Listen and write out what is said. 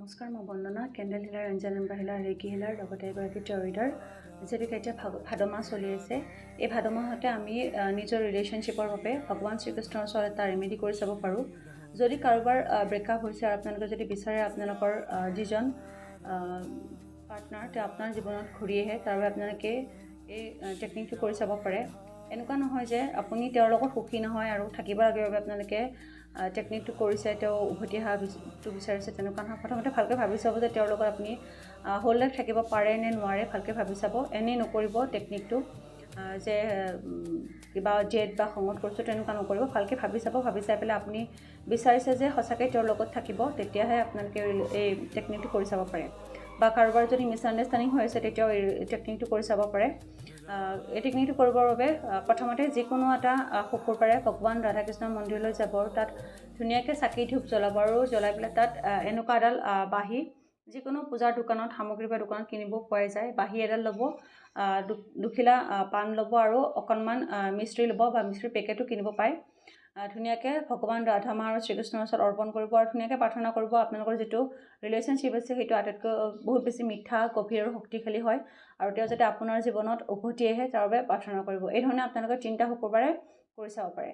নমস্কাৰ, মই Bandana candle healer, angel number healer, reiki healer, লগতে এগৰাকী টৰিডাৰ। যিহেতুকে এতিয়া ভাদ মাহ চলি আছে, এই ভাদ মাহতে আমি নিজৰ ৰিলেশ্যনশ্বিপৰ বাবে ভগৱান শ্ৰীকৃষ্ণৰ ওচৰত এটা ৰেমেডি কৰি চাব পাৰোঁ। যদি কাৰোবাৰ ব্ৰেকআপ হৈছে আৰু আপোনালোকে যদি বিচাৰে আপোনালোকৰ যিজন পাৰ্টনাৰ তেওঁ আপোনাৰ জীৱনত ঘূৰি আহে, তাৰ বাবে আপোনালোকে এই টেকনিকটো কৰি চাব পাৰে। এনেকুৱা নহয় যে আপুনি তেওঁৰ লগত সুখী নহয় আৰু থাকিব লাগে বাবে আপোনালোকে টেকনিকটো কৰিছে, তেওঁ উভতি অহাটো বিচাৰিছে, তেনেকুৱা নহয়। প্ৰথমতে ভালকৈ ভাবি চাব যে তেওঁৰ লগত আপুনি হোল লাইফ থাকিব পাৰে নে নোৱাৰে, ভালকৈ ভাবি চাব। এনেই নকৰিব টেকনিকটো যে কিবা জেদ বা খঙত কৰিছোঁ, তেনেকুৱা নকৰিব। ভালকৈ ভাবি চাব। ভাবি চাই পেলাই আপুনি বিচাৰিছে যে সঁচাকৈ তেওঁৰ লগত থাকিব, তেতিয়াহে আপোনালোকে এই টেকনিকটো কৰি চাব পাৰে। বা কাৰোবাৰ যদি মিছআণ্ডাৰষ্টেণ্ডিং হৈ আছে, তেতিয়াও এই টেকনিকটো কৰি চাব পাৰে। এই টেকনিকটো কৰিবৰ বাবে প্ৰথমতে যিকোনো এটা শুকুৰবাৰে ভগৱান ৰাধাকৃষ্ণৰ মন্দিৰলৈ যাব, তাত ধুনীয়াকৈ চাকি ধূপ জ্বলাব আৰু জ্বলাই পেলাই তাত এনেকুৱা এডাল বাঁহী, যিকোনো পূজাৰ দোকানত সামগ্ৰী বা দোকানত কিনিব পোৱা যায়, বাঁহী এডাল ল'ব, দুখিলা পাণ ল'ব আৰু অকণমান মিশ্ৰি ল'ব বা মিশ্ৰিৰ পেকেটো কিনিব পায়। ধুনীয়াকৈ ভগৱান ৰাধা মা আৰু শ্ৰীকৃষ্ণৰ ওচৰত অৰ্পণ কৰিব আৰু ধুনীয়াকৈ প্ৰাৰ্থনা কৰিব আপোনালোকৰ যিটো ৰিলেশ্যনশ্বিপ আছে সেইটো আটাইতকৈ বহুত বেছি মিঠা, গভীৰ আৰু শক্তিশালী হয়, আৰু তেওঁ যাতে আপোনাৰ জীৱনত উভতি আহে তাৰ বাবে প্ৰাৰ্থনা কৰিব। এই ধৰণে আপোনালোকে 3টা শুকুৰবাৰে কৰি চাব পাৰে।